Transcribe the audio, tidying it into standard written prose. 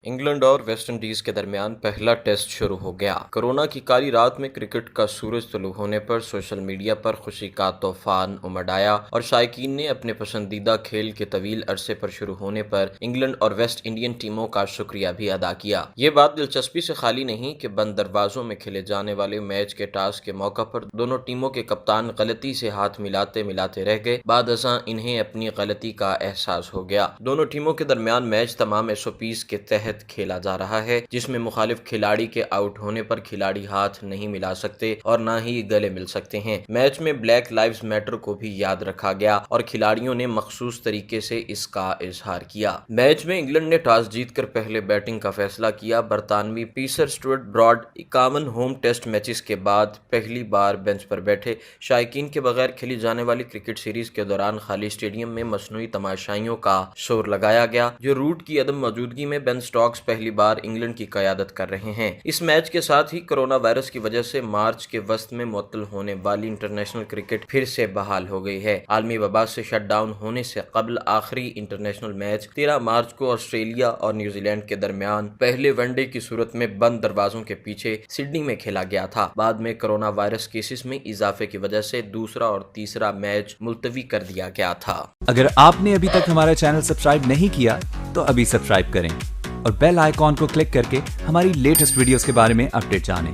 England اور West Indies کے درمیان پہلا ٹیسٹ شروع ہو گیا۔ کورونا کی کالی رات میں کرکٹ کا سورج طلوع ہونے پر سوشل میڈیا پر خوشی کا طوفان امڈ آیا اور شائقین نے اپنے پسندیدہ کھیل کے طویل عرصے پر شروع ہونے پر انگلینڈ اور ویسٹ انڈین ٹیموں کا شکریہ بھی ادا کیا۔ یہ بات دلچسپی سے خالی نہیں کہ بند دروازوں میں کھیلے جانے والے میچ کے ٹاس کے موقع پر دونوں ٹیموں کے کپتان غلطی سے ہاتھ ملاتے رہ گئے، بعد ازاں انہیں اپنی غلطی کا احساس ہو گیا۔ دونوں ٹیموں کے درمیان میچ تمام SOPs کے تحت کھیلا جا رہا ہے، جس میں مخالف کھلاڑی کے آؤٹ ہونے پر کھلاڑی ہاتھ نہیں ملا سکتے اور نہ ہی گلے مل سکتے ہیں۔ میچ میں بلیک لائیوز میٹر کو بھی یاد رکھا گیا اور کھلاڑیوں نے مخصوص طریقے سے اس کا اظہار کیا۔ میچ میں انگلینڈ نے ٹاس جیت کر پہلے بیٹنگ کا فیصلہ کیا۔ برطانوی pacer Stuart Broad 51 home test matches کے بعد پہلی بار بینچ پر بیٹھے۔ شائقین کے بغیر کھیلی جانے والی کرکٹ سیریز کے دوران خالی اسٹیڈیم میں مصنوعی تماشائیوں کا شور لگایا گیا، جو روٹ کی عدم موجودگی میں بین سٹوکس پہلی بار انگلینڈ کی قیادت کر رہے ہیں۔ اس میچ کے ساتھ ہی کورونا وائرس کی وجہ سے مارچ کے وسط میں معطل ہونے والی انٹرنیشنل کرکٹ پھر سے بحال ہو گئی ہے۔ عالمی وبا سے شٹ ڈاؤن ہونے سے قبل آخری انٹرنیشنل میچ 13 مارچ کو آسٹریلیا اور نیوزی لینڈ کے درمیان پہلے ون ڈے کی صورت میں بند دروازوں کے پیچھے سڈنی میں کھیلا گیا تھا۔ بعد میں کورونا وائرس کیسز میں اضافے کی وجہ سے دوسرا اور تیسرا میچ ملتوی کر دیا گیا تھا۔ اگر آپ نے ابھی تک ہمارا چینل سبسکرائب نہیں کیا تو ابھی سبسکرائب کریں اور بیل آئیکن کو کلک کر کے ہماری لیٹسٹ ویڈیوز کے بارے میں اپڈیٹ جانیں۔